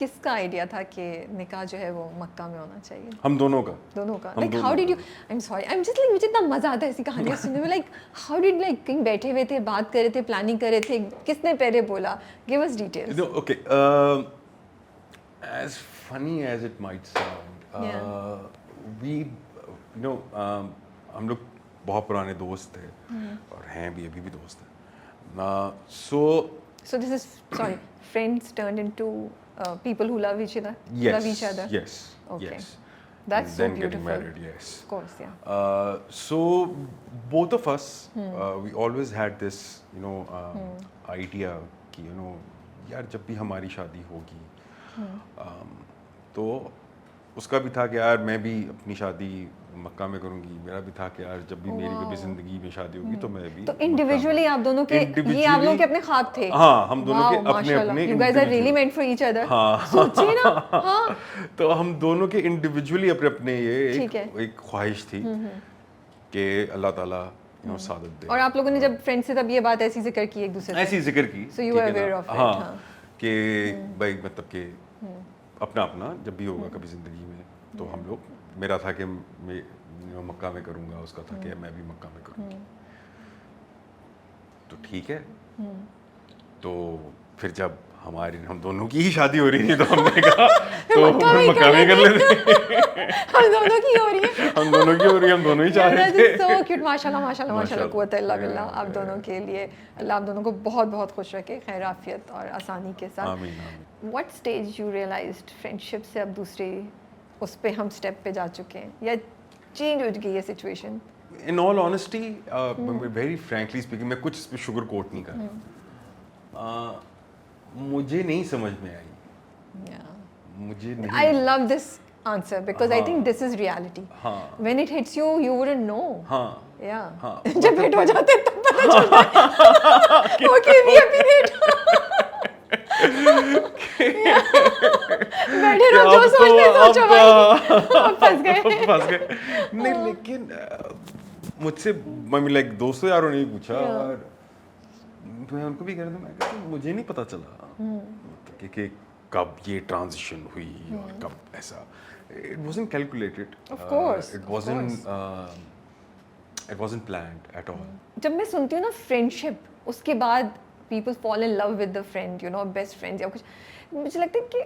کس کا آئیڈیا تھا کہ نکاح جو ہے وہ مکہ میں ہونا چاہیے؟ ہم دونوں کا. Like how did you I am sorry I am just like مجھے اتنا مزہ آتا ہے ایسی کہانیاں سننے میں. لائک ہاؤ ڈیڈ لائک کہیں بیٹھے ہوئے تھے, بات کر رہے تھے, پلاننگ کر رہے تھے, کس نے پہلے بولا؟ Give us details. Okay, as funny as it might sound, we know ہم لوگ بہت پرانے دوست تھے اور ہیں بھی, ابھی بھی دوست ہیں. So this is sorry, friends turned into people who love each other. Love each other. Yes. Okay. Yes. That's so then beautiful. getting married, yes. Of course, yeah. So both of us, we always had this, idea کہ یار جب بھی ہماری شادی ہوگی, تو اس کا بھی تھا کہ یار میں بھی اپنی شادی مکہ میں کروں گی, میرا بھی تھا کہ یار جب بھی میری کبھی زندگی میں شادی ہوگی تو میں بھی. تو انڈیویجولی آپ دونوں کے یہ آپ لوگوں کے اپنے خواب تھے؟ ہاں, ہم دونوں کے اپنے اپنے. You guys are really meant for each other. سوچیے نا. ہاں, تو ہم دونوں کے انڈیویجولی اپنے اپنے یہ ایک خواہش تھی کہ اللہ تعالیٰ سعادت دے. اور آپ لوگوں نے جب فرینڈ سے تب یہ بات ایسی ذکر کی ایک دوسرے سے؟ ایسی ذکر کی. So you were aware of it. ہاں, کہ بھائی مطلب کہ اپنا اپنا جب بھی ہوگا کبھی زندگی میں تو ہم لوگ, میرا تھا کہ میں مکہ میں کروں گا, اس کا تھا کہ میں بھی مکہ میں کروں گی. تو ٹھیک ہے. تو پھر جب ہم دونوں کی ہی شادی ہو رہی تھی تو ہم نے کہا تو مکہ میں کر لیتے. ہم دونوں کی ہو رہی ہے, ہم دونوں کی ہو رہی ہے, ہم دونوں ہی چاہ رہے تھے. سو کیوٹ, ماشاءاللہ ماشاءاللہ ماشاءاللہ, قوت الا باللہ. آپ دونوں کے لیے اللہ آپ دونوں کو بہت بہت خوش رکھے, خیر عافیت اور آسانی کے ساتھ. آمین آمین. What stage you realized friendship سے اب دوسرے اس پہ ہم اسٹیپ پہ جا چکے ہیں, یا چینج ہو گئی ہے situation? In all honesty, very frankly speaking, میں کچھ اس پہ شوگر کوٹ نہیں کر رہا. مجھے نہیں سمجھ میں آئی. مجھے نہیں. I love this answer because I think this is reality. When it hits you, you wouldn't know. Yeah. جب hit ہو جاتے تب پتہ چلتا ہے. Okay, we have been hit. بیٹھے رہو, جو سوچنے سوچو بھائی, پھنس گئے. نہیں, لیکن مجھ سے لائک دوستوں یاروں نے پوچھا اور میں ان کو بھی کہہ رہا تھا, میں کہا مجھے نہیں پتا چلا کہ کب یہ ٹرانزیشن ہوئی اور کب ایسا. It wasn't calculated. Of course. It wasn't planned at all. جب میں سنتی ہوں نا فرینڈ شپ, اس کے بعد people fall in love with the friend, best friends یا کچھ, مجھے لگتا ہے کہ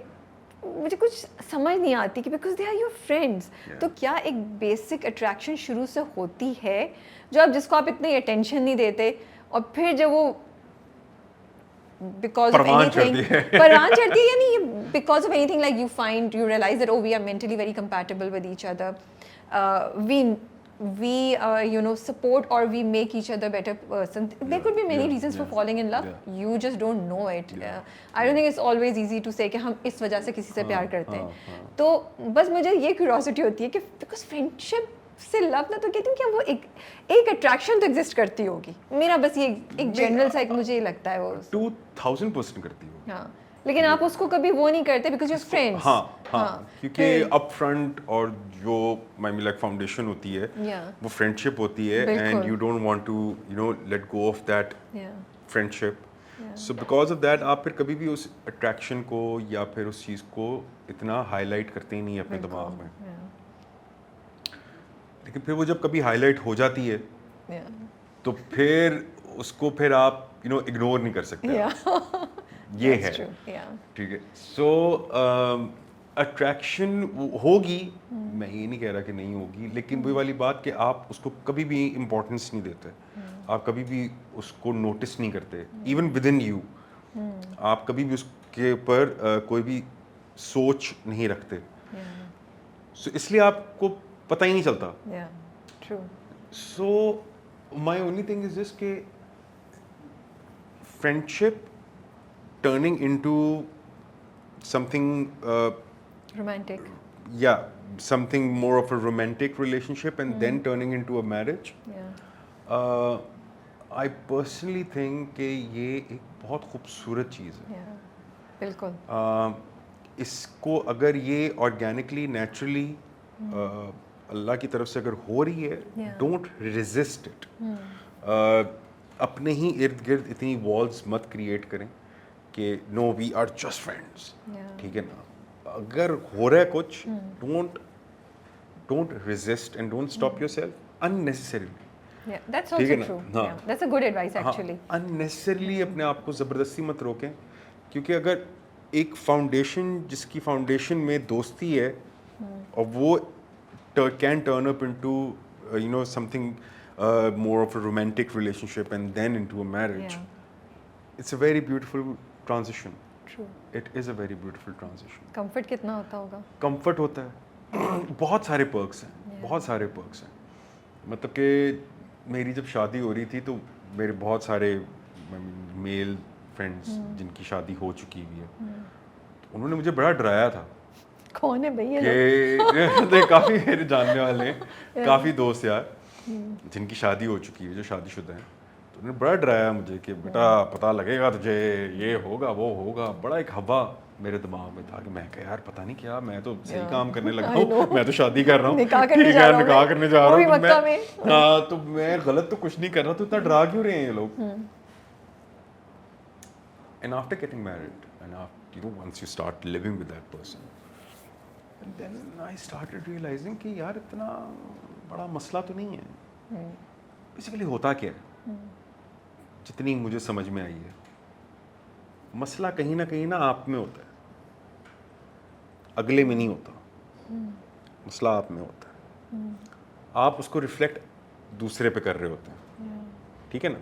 مجھے کچھ سمجھ نہیں آتی کہ because they are your friends. تو کیا ایک بیسک اٹریکشن شروع سے ہوتی ہے جو آپ جس کو آپ اتنی اٹینشن نہیں دیتے, اور پھر جب وہ because of anything پروان چڑھتی ہے, یعنی because of anything like you realize that we are mentally very compatible with each other, we support or we make each other better person. There could be many reasons for falling in love. You just don't know it. I don't think it's always easy to say کہ ہم اس وجہ سے کسی سے پیار کرتے ہیں. تو بس مجھے یہ کیوریوسٹی ہوتی ہے کہ بیکاز فرینڈشپ سے لو نہ تو کہتی ہوں کہ وہ ایک اٹریکشن تو ایگزسٹ کرتی ہوگی. میرا بس یہ ایک جنرل سا مجھے لگتا ہے وہ 2000% کرتی ہوگی. ہاں, لیکن آپ اس کو کبھی وہ نہیں کرتے بیکاز یو فرینڈس. ہاں, کیونکہ اپ فرنٹ اور جو لائک فاؤنڈیشن ہوتی ہے وہ فرینڈ شپ ہوتی ہے, and you don't want to let go of that friendship. So because of that آپ پھر کبھی بھی اس اٹریکشن کو یا پھر اس چیز کو اتنا ہائی لائٹ کرتے ہی نہیں اپنے دماغ میں. لیکن پھر وہ جب کبھی ہائی لائٹ ہو جاتی ہے تو پھر اس کو پھر آپ اگنور نہیں کر سکتے. یہ ہے ٹھیک ہے. سو اٹریکشن ہوگی, میں یہ نہیں کہہ رہا کہ نہیں ہوگی, لیکن وہی والی بات کہ آپ اس کو کبھی بھی امپورٹنس نہیں دیتے, آپ کبھی بھی اس کو نوٹس نہیں کرتے. ایون ود ان یو آپ کبھی بھی اس کے اوپر کوئی بھی سوچ نہیں رکھتے. سو اس لیے آپ کو پتہ ہی نہیں چلتا. سو my only thing is this کہ friend ship turning into something romantic, something more of a romantic relationship and then turning into a marriage. I personally think کہ یہ ایک بہت خوبصورت چیز ہے. بالکل. اس کو اگر یہ آرگینکلی نیچرلی اللہ کی طرف سے اگر ہو رہی ہے, ڈونٹ ریزسٹ اٹ. اپنے ہی ارد گرد اتنی والز مت کریٹ کریں کہ no we are just friends, ٹھیک ہے نا. اگر ہو رہا ہے کچھ, don't resist and don't stop yourself unnecessarily. ٹھیک ہے نا, that's a good advice actually. Unnecessarily اپنے آپ کو زبردستی مت روکیں, کیونکہ اگر ایک فاؤنڈیشن جس کی فاؤنڈیشن میں دوستی ہے اور وہ can turn up into you know something more of a romantic relationship and then into a marriage, it's a very beautiful transition. True. It is a very beautiful transition. Comfort کتنا ہوتا ہوگا؟ Comfort ہوتا ہے, بہت سارے perks ہیں, بہت سارے perks ہیں. مطلب کہ میری جب شادی ہو رہی تھی تو میرے بہت سارے میل فرینڈس جن کی شادی ہو چکی ہوئی ہے, انہوں نے مجھے بڑا ڈرایا تھا. کون ہے بھائی کہ کافی میرے جاننے والے ہیں, کافی دوست یار جن کی شادی ہو چکی ہے, جو شادی شدہ ہیں, تو انہوں نے بڑا ڈرایا مجھے کہ بیٹا پتہ لگے گا تجھے, یہ ہوگا وہ ہوگا. بڑا ایک ہوا میرے دماغ میں تھا کہ میں کہ یار پتہ نہیں کیا, میں تو صحیح کام کرنے لگا ہوں, میں تو شادی کر رہا ہوں, نکاح کرنے جا رہا ہوں, ہاں تو میں غلط تو کچھ نہیں کر رہا, تو اتنا ڈرا کیوں رہے ہیں یہ لوگ. And after getting married and after, you know, once you start living with that person, and then I started realizing کہ یار اتنا بڑا مسئلہ تو نہیں ہے. بیسیکلی ہوتا کیا ہے, جتنی مجھے سمجھ میں آئی ہے, مسئلہ کہیں نہ کہیں نا آپ میں ہوتا ہے, اگلے میں نہیں ہوتا. مسئلہ آپ میں ہوتا ہے, آپ اس کو ریفلیکٹ دوسرے پہ کر رہے ہوتے ہیں, ٹھیک ہے نا.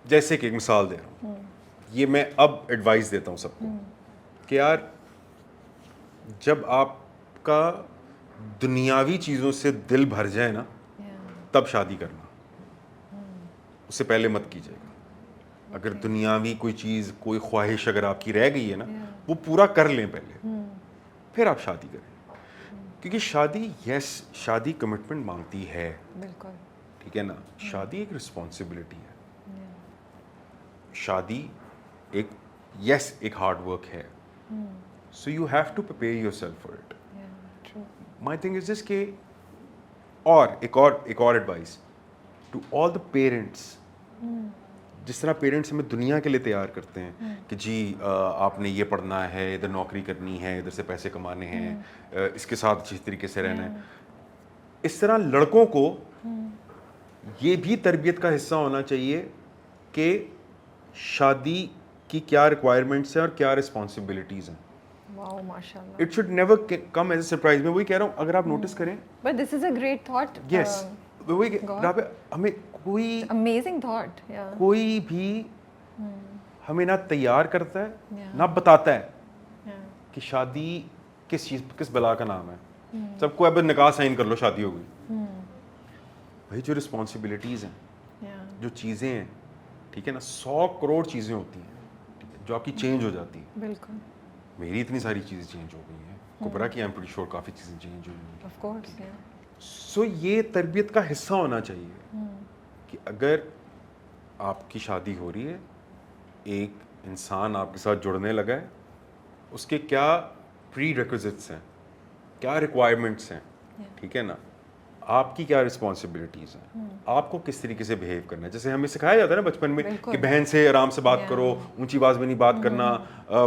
جیسے کہ ایک مثال دے رہا ہوں, یہ میں اب ایڈوائس دیتا ہوں سب کو کہ یار جب آپ کا دنیاوی چیزوں سے دل بھر جائے نا تب شادی کرنا, اس سے پہلے مت کیجیے گا. اگر دنیاوی کوئی چیز, کوئی خواہش اگر آپ کی رہ گئی ہے نا, وہ پورا کر لیں پہلے, پھر آپ شادی کریں. کیونکہ شادی, یس شادی کمٹمنٹ مانگتی ہے, ٹھیک ہے نا. شادی ایک رسپانسبلٹی ہے, شادی ایک یس ایک ہارڈ ورک ہے. So you have to prepare yourself for it. My thing is this کہ اور ایک اور advice to all the parents. جس طرح پیرنٹس ہمیں دنیا کے لیے تیار کرتے ہیں کہ جی آپ نے یہ پڑھنا ہے, ادھر نوکری کرنی ہے, ادھر سے پیسے کمانے ہیں, اس کے ساتھ اچھی طریقے سے رہنا ہے, اس طرح لڑکوں کو یہ بھی تربیت کا حصہ ہونا چاہیے کہ شادی کی کیا ریکوائرمنٹس ہیں اور کیا رسپانسبلٹیز ہیں. واو ماشاءاللہ. It should never come as a surprise. میں وہی کہہ رہا ہوں, اگر آپ نوٹس کریں, but this is a great thought. Yes وہی ہمیں کوئی امیزنگ تھاٹ, کوئی بھی ہمیں نہ تیار کرتا ہے نہ بتاتا ہے کہ شادی کس چیز, کس بلا کا نام ہے. سب کو اب نکاح سائن کر لو, شادی ہو گئی. بھائی جو رسپانسبلٹیز ہیں, جو چیزیں ہیں, ٹھیک ہے نا, 100 کروڑ چیزیں ہوتی ہیں جو آپ کی چینج ہو جاتی ہیں. بالکل. میری اتنی ساری چیزیں چینج ہو گئی ہیں, کبرا کی آئی ایم پریٹی شیور کافی چیزیں چینج ہوئی ہیں. Of course. سو یہ تربیت کا حصہ ہونا چاہیے کہ اگر آپ کی شادی ہو رہی ہے, ایک انسان آپ کے ساتھ جڑنے لگا ہے, اس کے کیا پری ریکوزٹس ہیں, کیا ریکوائرمنٹس ہیں, ٹھیک ہے نا, آپ کی کیا رسپانسبلٹیز ہیں, آپ کو کس طریقے سے بہیو کرنا ہے. جیسے ہمیں سکھایا جاتا ہے نا بچپن میں کہ بہن سے آرام سے بات کرو, اونچی آواز میں نہیں بات کرنا,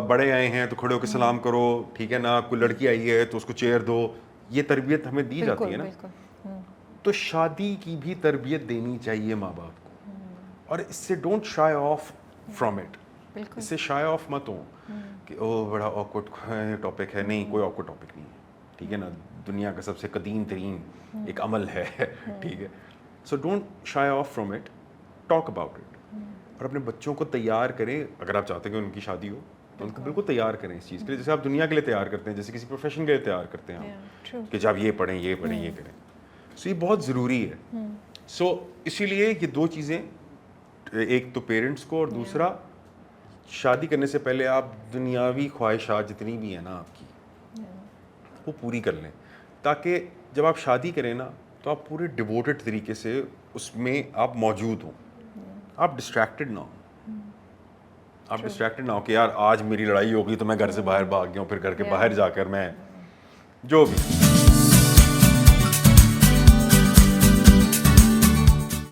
بڑے آئے ہیں تو کھڑے ہو کے سلام کرو, ٹھیک ہے نا, کوئی لڑکی آئی ہے تو اس کو چیئر دو. یہ تربیت ہمیں دی جاتی ہے نا. تو شادی کی بھی تربیت دینی چاہیے ماں باپ کو, اور اس سے don't shy off from it. اس سے شائی آف مت ہو کہ او بڑا آکورڈ ٹاپک ہے. نہیں, کوئی آکورڈ ٹاپک نہیں ہے, ٹھیک ہے نا. دنیا کا سب سے قدیم ترین ایک عمل ہے, ٹھیک ہے. So don't shy off from it, talk about it. اور اپنے بچوں کو تیار کریں. اگر آپ چاہتے ہیں کہ ان کی شادی ہو تو ان کو بالکل تیار کریں اس چیز کے لیے, جیسے آپ دنیا کے لیے تیار کرتے ہیں, جیسے کسی پروفیشن کے لیے تیار کرتے ہیں آپ کہ جب یہ پڑھیں, یہ پڑھیں, یہ کریں. سو یہ بہت ضروری ہے. سو اسی لیے یہ 2 چیزیں, ایک تو پیرنٹس کو, اور دوسرا شادی کرنے سے پہلے آپ دنیاوی خواہشات جتنی بھی ہیں نا آپ کی, وہ پوری کر لیں, تاکہ جب آپ شادی کریں نا تو آپ پورے ڈیووٹڈ طریقے سے اس میں آپ موجود ہوں. آپ ڈسٹریکٹڈ نہ ہوں. آپ ڈسٹریکٹڈ نہ ہو کہ یار آج میری لڑائی ہو گئی تو میں گھر سے باہر بھاگ گیا ہوں, پھر گھر کے باہر جا کر میں جو بھی